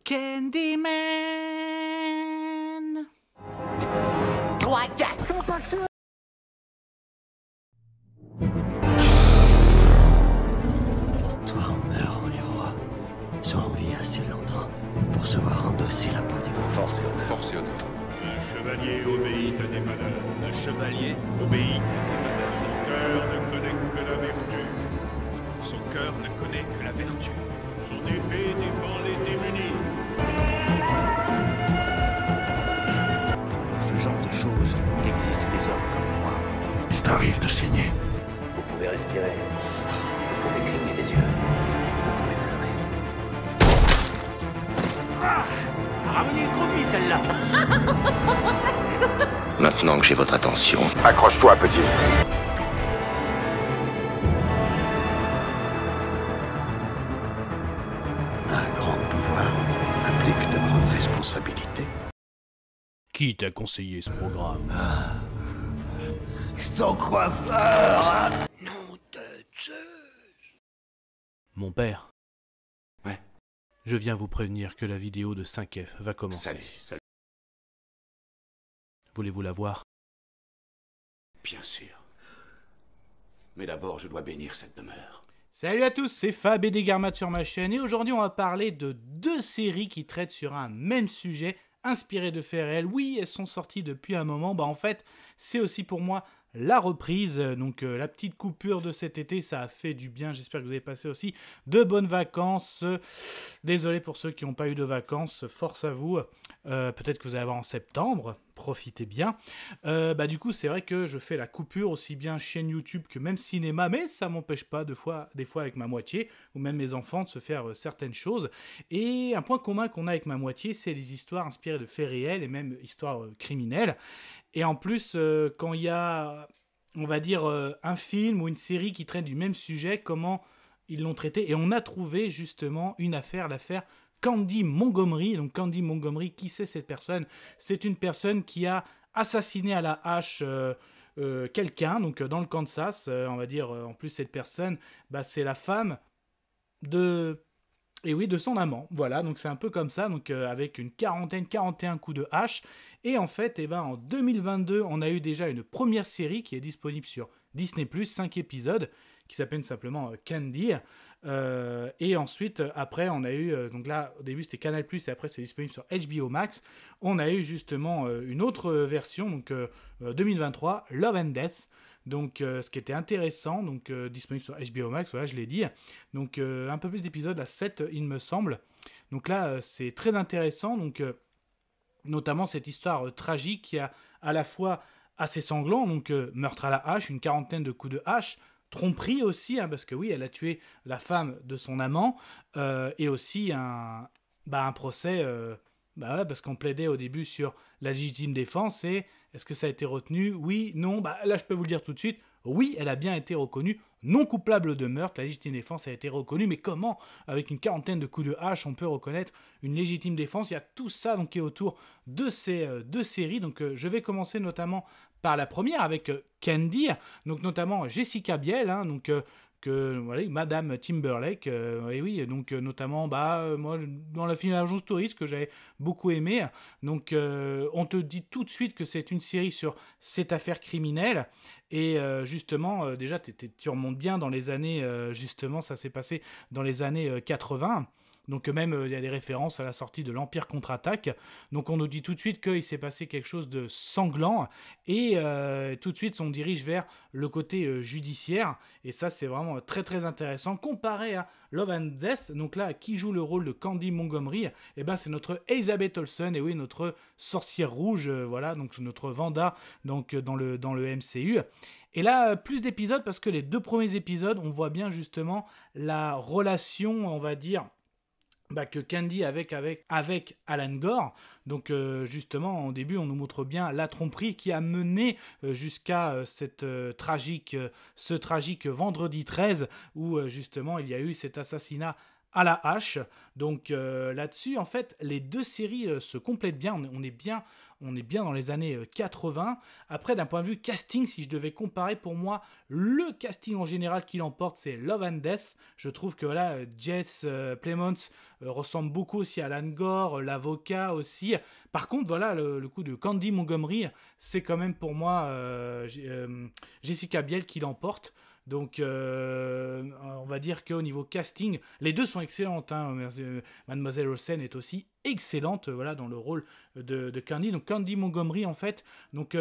Candyman. Soit on meurt, Leroy, soit on vit assez longtemps pour se voir endosser la peau du Force et honneur. Un chevalier obéit à des valeurs. Un chevalier obéit à des valeurs. Son cœur ne connaît que la vertu. Son cœur ne connaît que la vertu. Son épée défend les démunis. Ce genre de choses, il existe des hommes comme moi. Il t'arrive de saigner. Vous pouvez respirer. Vous pouvez cligner des yeux. Vous pouvez pleurer. Ramenez le croupi, celle-là. Maintenant que j'ai votre attention, Accroche-toi, petit. un grand pouvoir implique de grandes responsabilités. Qui t'a conseillé ce programme? Ton coiffeur, nom de Zeus. Mon père. Ouais. Je viens vous prévenir que la vidéo de 5F va commencer. Salut. Voulez-vous la voir? Bien sûr. Mais d'abord, je dois bénir cette demeure. Salut à tous, c'est Fab et Degarmat sur ma chaîne et aujourd'hui on va parler de deux séries qui traitent sur un même sujet, inspirées de faits réels. Oui, elles sont sorties depuis un moment, en fait c'est aussi pour moi la reprise, donc la petite coupure de cet été, ça a fait du bien, j'espère que vous avez passé aussi de bonnes vacances. Désolé pour ceux qui n'ont pas eu de vacances, force à vous, peut-être que vous allez avoir en septembre, profitez bien. Du coup c'est vrai que je fais la coupure aussi bien chaîne YouTube que même cinéma, mais ça m'empêche pas des fois avec ma moitié, ou même mes enfants de se faire certaines choses. Et un point commun qu'on a avec ma moitié, c'est les histoires inspirées de faits réels et même histoires criminelles. Et en plus, quand il y a, on va dire, un film ou une série qui traite du même sujet, comment ils l'ont traité. Et on a trouvé justement une affaire, l'affaire Candy Montgomery. Donc Candy Montgomery, qui c'est cette personne? C'est une personne qui a assassiné à la hache quelqu'un, donc dans le Kansas. On va dire, en plus cette personne, c'est la femme de... Et oui, de son amant, voilà, donc c'est un peu comme ça, donc avec une 41 coups de hache, et en fait, en 2022, on a eu déjà une première série qui est disponible sur Disney+, 5 épisodes, qui s'appelle simplement Candy, et ensuite, après, on a eu, donc là, au début c'était Canal+, et après c'est disponible sur HBO Max, on a eu justement une autre version, donc 2023, Love and Death. Donc, ce qui était intéressant, donc disponible sur HBO Max, voilà, je l'ai dit. Donc, un peu plus d'épisodes, à 7, il me semble. Donc là, c'est très intéressant. Donc, notamment cette histoire tragique qui a à la fois assez sanglant, donc meurtre à la hache, une 40aine de coups de hache, tromperie aussi, parce que oui, elle a tué la femme de son amant, et aussi un procès... parce qu'on plaidait au début sur la légitime défense et est-ce que ça a été retenu? Oui, non, là je peux vous le dire tout de suite, oui, elle a bien été reconnue non coupable de meurtre, la légitime défense a été reconnue, mais comment, avec une 40aine de coups de hache, on peut reconnaître une légitime défense? Il y a tout ça donc, qui est autour de ces deux séries, donc je vais commencer notamment par la première avec Candy, donc notamment Jessica Biel, voilà, Madame Timberlake, et oui, donc notamment, moi, dans la film Agence Touriste, que j'avais beaucoup aimé, donc on te dit tout de suite que c'est une série sur cette affaire criminelle, et justement, déjà, tu remontes bien dans les années, justement, ça s'est passé dans les années 80, donc même il y a des références à la sortie de l'Empire contre-attaque. Donc on nous dit tout de suite qu'il s'est passé quelque chose de sanglant et tout de suite on dirige vers le côté judiciaire. Et ça c'est vraiment très très intéressant. Comparé à Love and Death, donc là qui joue le rôle de Candy Montgomery, c'est notre Elizabeth Olsen, et oui notre sorcière rouge, voilà, donc notre Wanda donc, dans le MCU. Et là, plus d'épisodes parce que les deux premiers épisodes, on voit bien justement la relation, on va dire... que Candy avec Alan Gore, donc justement au début on nous montre bien la tromperie qui a mené jusqu'à ce tragique vendredi 13 où justement il y a eu cet assassinat à la hache. Donc là-dessus, en fait, les deux séries se complètent bien. On est bien dans les années 80. Après, d'un point de vue casting, si je devais comparer, pour moi, le casting en général qui l'emporte, c'est Love and Death. Je trouve que voilà, Jess Plemons ressemble beaucoup aussi à Alan Gore, l'avocat aussi. Par contre, voilà, le coup de Candy Montgomery, c'est quand même pour moi Jessica Biel qui l'emporte. Donc, on va dire qu'au niveau casting, les deux sont excellentes. Mademoiselle Olsen est aussi excellente, voilà, dans le rôle de Candy. Donc, Candy Montgomery, en fait, donc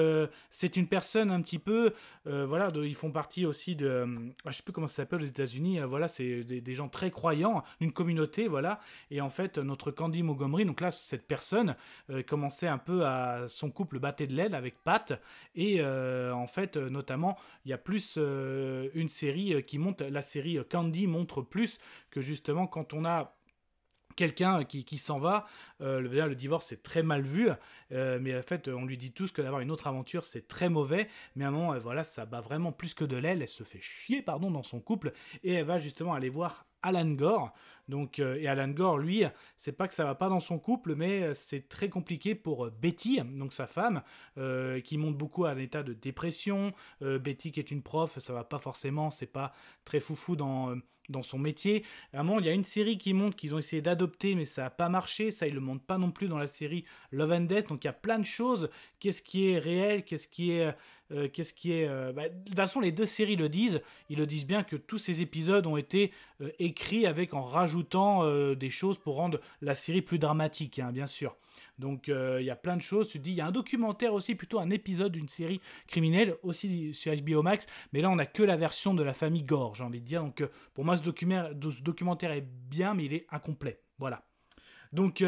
c'est une personne un petit peu, voilà, ils font partie aussi de, je sais plus comment ça s'appelle aux États-Unis. Voilà, c'est des gens très croyants, une communauté, voilà. Et en fait, notre Candy Montgomery, donc là, cette personne commençait un peu à son couple battait de l'aile avec Pat, et en fait, notamment, il y a plus une série qui monte, la série Candy montre plus que justement quand on a quelqu'un qui s'en va, le divorce c'est très mal vu, mais en fait on lui dit tous que d'avoir une autre aventure c'est très mauvais, mais à un moment voilà, ça bat vraiment plus que de l'aile, elle se fait chier dans son couple, et elle va justement aller voir Alan Gore. Donc, et Alan Gore, lui, c'est pas que ça va pas dans son couple, mais c'est très compliqué pour Betty, donc sa femme, qui monte beaucoup à un état de dépression. Betty, qui est une prof, ça va pas forcément, c'est pas très foufou dans son métier. À un moment, il y a une série qui monte, qu'ils ont essayé d'adopter, mais ça a pas marché. Ça, ils le montrent pas non plus dans la série Love and Death. Donc, il y a plein de choses. Qu'est-ce qui est réel, qu'est-ce qui est de toute façon, les deux séries le disent. Ils le disent bien que tous ces épisodes ont été écrits en rajoutant des choses pour rendre la série plus dramatique, hein, bien sûr. Donc il y a plein de choses. Tu te dis, il y a un documentaire aussi, plutôt un épisode d'une série criminelle aussi sur HBO Max, mais là on n'a que la version de la famille Gore, j'ai envie de dire. Donc pour moi ce documentaire est bien, mais il est incomplet. Voilà. Donc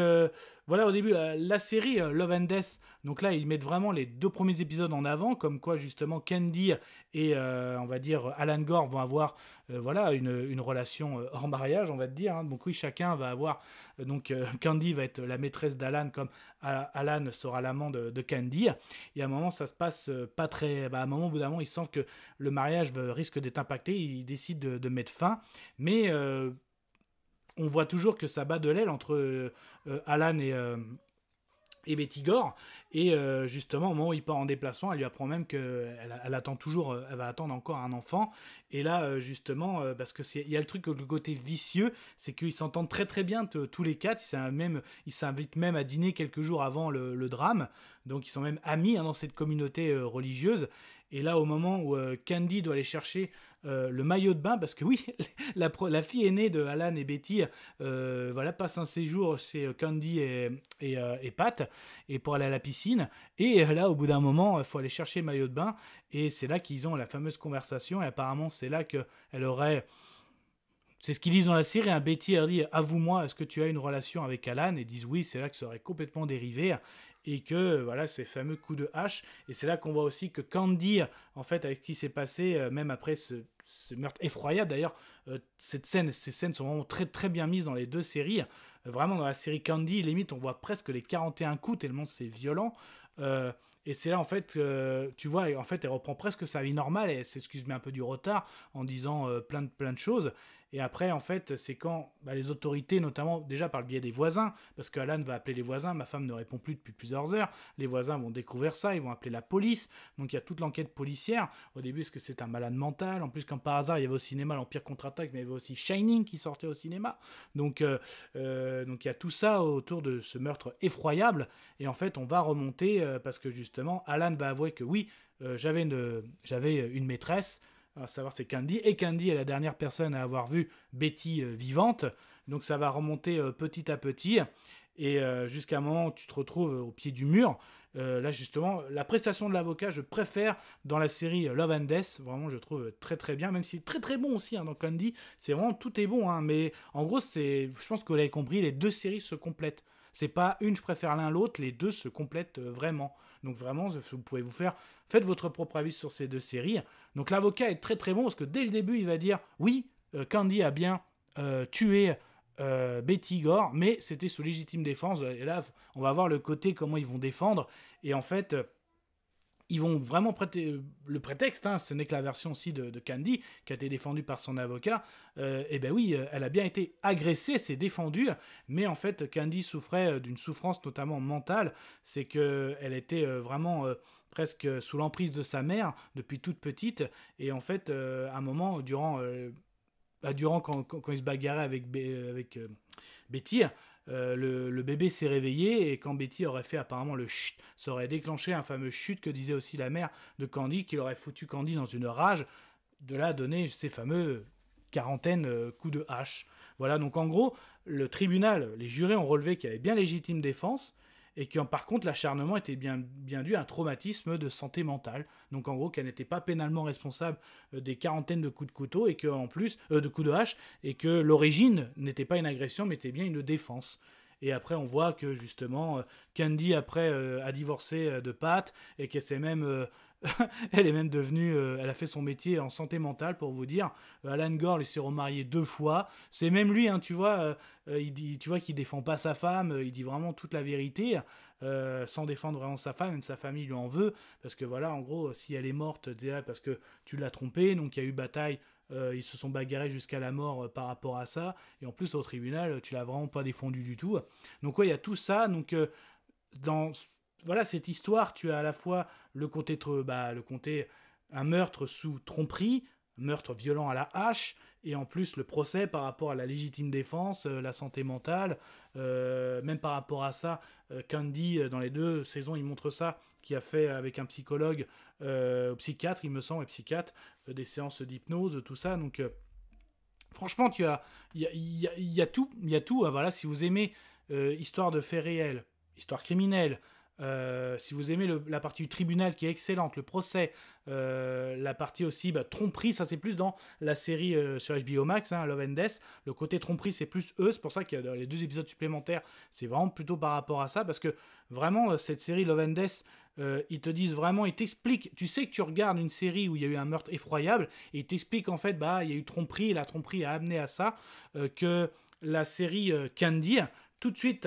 voilà, au début, la série Love and Death, donc là, ils mettent vraiment les deux premiers épisodes en avant, comme quoi justement Candy et on va dire Alan Gore vont avoir voilà, une relation hors mariage, on va te dire. Hein. Donc oui, chacun va avoir, Candy va être la maîtresse d'Alan, comme Alan sera l'amant de Candy. Et à un moment, ça se passe pas très... à un moment, au bout d'un moment, ils sentent que le mariage risque d'être impacté, ils décident de mettre fin. Mais... on voit toujours que ça bat de l'aile entre Alan et Betty Gore, et justement au moment où il part en déplacement, elle lui apprend même qu'elle attend toujours, elle va attendre encore un enfant, et là justement parce que il y a le côté vicieux, c'est qu'ils s'entendent très très bien tous les quatre, ils s'invitent même à dîner quelques jours avant le drame, donc ils sont même amis, hein, dans cette communauté religieuse. Et là, au moment où Candy doit aller chercher le maillot de bain, parce que oui, la fille aînée de Alan et Betty voilà, passe un séjour chez Candy et Pat, et pour aller à la piscine. Et là, au bout d'un moment, il faut aller chercher le maillot de bain. Et c'est là qu'ils ont la fameuse conversation. Et apparemment, c'est là qu'elle aurait... C'est ce qu'ils disent dans la série. Hein. Betty, elle dit « Avoue-moi, est-ce que tu as une relation avec Alan ?» Et ils disent « Oui », c'est là que ça aurait complètement dérivé. Et que, voilà, ces fameux coups de hache. Et c'est là qu'on voit aussi que Candy, en fait, avec ce qui s'est passé, même après ce meurtre effroyable, d'ailleurs, ces scènes sont vraiment très, très bien mises dans les deux séries. Vraiment, dans la série Candy, limite, on voit presque les 41 coups, tellement c'est violent. Et c'est là, en fait, tu vois, en fait, elle reprend presque sa vie normale, et elle s'excuse, mais un peu du retard, en disant plein de choses. Et après, en fait, c'est quand les autorités, notamment déjà par le biais des voisins, parce qu'Alan va appeler les voisins, ma femme ne répond plus depuis plusieurs heures, les voisins vont découvrir ça, ils vont appeler la police, donc il y a toute l'enquête policière. Au début, est-ce que c'est un malade mental? En plus, comme par hasard, il y avait au cinéma l'Empire contre-attaque, mais il y avait aussi Shining qui sortait au cinéma. Donc il y a tout ça autour de ce meurtre effroyable, et en fait, on va remonter, parce que justement, Alan va avouer que oui, j'avais une maîtresse, à savoir c'est Candy, et Candy est la dernière personne à avoir vu Betty vivante, donc ça va remonter petit à petit, et jusqu'à un moment où tu te retrouves au pied du mur. Là justement, la prestation de l'avocat, je préfère dans la série Love and Death, vraiment je trouve très très bien, même si c'est très très bon aussi, hein, dans Candy, c'est vraiment, tout est bon, hein, mais en gros, je pense que vous l'avez compris, les deux séries se complètent. C'est pas une, je préfère l'un l'autre, les deux se complètent vraiment. Donc vraiment, vous pouvez faites votre propre avis sur ces deux séries. Donc l'avocat est très très bon, parce que dès le début, il va dire, oui, Candy a bien tué Betty Gore, mais c'était sous légitime défense. Et là, on va voir le côté, comment ils vont défendre. Et en fait, ils vont vraiment prêter le prétexte, ce n'est que la version aussi de Candy, qui a été défendue par son avocat, et ben oui, elle a bien été agressée, c'est défendu, mais en fait, Candy souffrait d'une souffrance notamment mentale, c'est qu'elle était vraiment presque sous l'emprise de sa mère, depuis toute petite, et en fait, à un moment, durant quand il se bagarrait avec Betty, le bébé s'est réveillé et quand Betty aurait fait apparemment le chut, ça aurait déclenché un fameux chut que disait aussi la mère de Candy, qui aurait foutu Candy dans une rage, de là donner ces fameux quarantaine coups de hache. Voilà, donc en gros, le tribunal, les jurés ont relevé qu'il y avait bien légitime défense, et que par contre l'acharnement était bien dû à un traumatisme de santé mentale. Donc en gros qu'elle n'était pas pénalement responsable des quarantaines de coups de couteau, et que en plus de coups de hache, et que l'origine n'était pas une agression mais était bien une défense. Et après on voit que justement Candy après a divorcé de Pat, et qu'elle s'est même elle est même devenue, elle a fait son métier en santé mentale, pour vous dire. Alan Gore, il s'est remarié 2 fois. C'est même lui, tu vois, tu vois qu'il défend pas sa femme, il dit vraiment toute la vérité, sans défendre vraiment sa femme, même sa famille lui en veut, parce que voilà, en gros, si elle est morte, déjà parce que tu l'as trompée, donc il y a eu bataille, ils se sont bagarrés jusqu'à la mort par rapport à ça, et en plus au tribunal, tu l'as vraiment pas défendu du tout. Donc ouais, il y a tout ça, donc dans... Voilà, cette histoire, tu as à la fois le côté un meurtre sous tromperie, meurtre violent à la hache, et en plus le procès par rapport à la légitime défense, la santé mentale, même par rapport à ça, Candy, dans les 2 saisons, il montre ça, qui a fait avec un psychologue, psychiatre, il me semble, et psychiatre, des séances d'hypnose, tout ça, donc franchement, il y a tout, voilà, si vous aimez histoire de faits réels, histoire criminelle, si vous aimez la partie du tribunal qui est excellente, le procès, la partie aussi tromperie, ça c'est plus dans la série sur HBO Max, Love and Death, le côté tromperie c'est plus eux, c'est pour ça qu'il y a les 2 épisodes supplémentaires, c'est vraiment plutôt par rapport à ça, parce que vraiment cette série Love and Death, ils te disent vraiment, ils t'expliquent, tu sais que tu regardes une série où il y a eu un meurtre effroyable, et ils t'expliquent en fait, il y a eu tromperie, et la tromperie a amené à ça, que la série Candy, tout de suite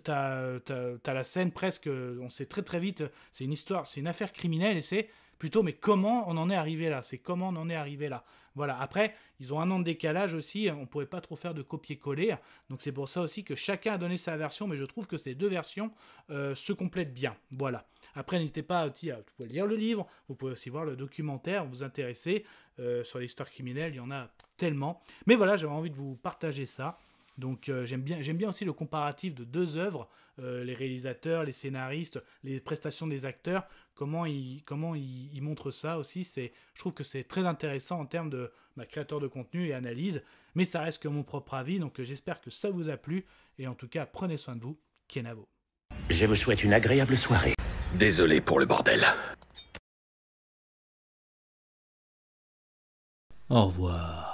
t'as la scène presque, on sait très très vite, c'est une histoire, c'est une affaire criminelle, et c'est plutôt mais comment on en est arrivé là, voilà. Après ils ont 1 an de décalage aussi, on pouvait pas trop faire de copier-coller, donc c'est pour ça aussi que chacun a donné sa version, mais je trouve que ces 2 versions se complètent bien, voilà. Après n'hésitez pas vous pouvez lire le livre, vous pouvez aussi voir le documentaire, vous intéresser sur l'histoire criminelle, il y en a tellement, mais voilà, j'avais envie de vous partager ça. Donc j'aime bien aussi le comparatif de 2 œuvres, les réalisateurs, les scénaristes, les prestations des acteurs, comment ils montrent ça aussi. Je trouve que c'est très intéressant en termes de créateur de contenu et analyse, mais ça reste que mon propre avis, donc j'espère que ça vous a plu, et en tout cas prenez soin de vous, Kenavo. Je vous souhaite une agréable soirée. Désolé pour le bordel. Au revoir.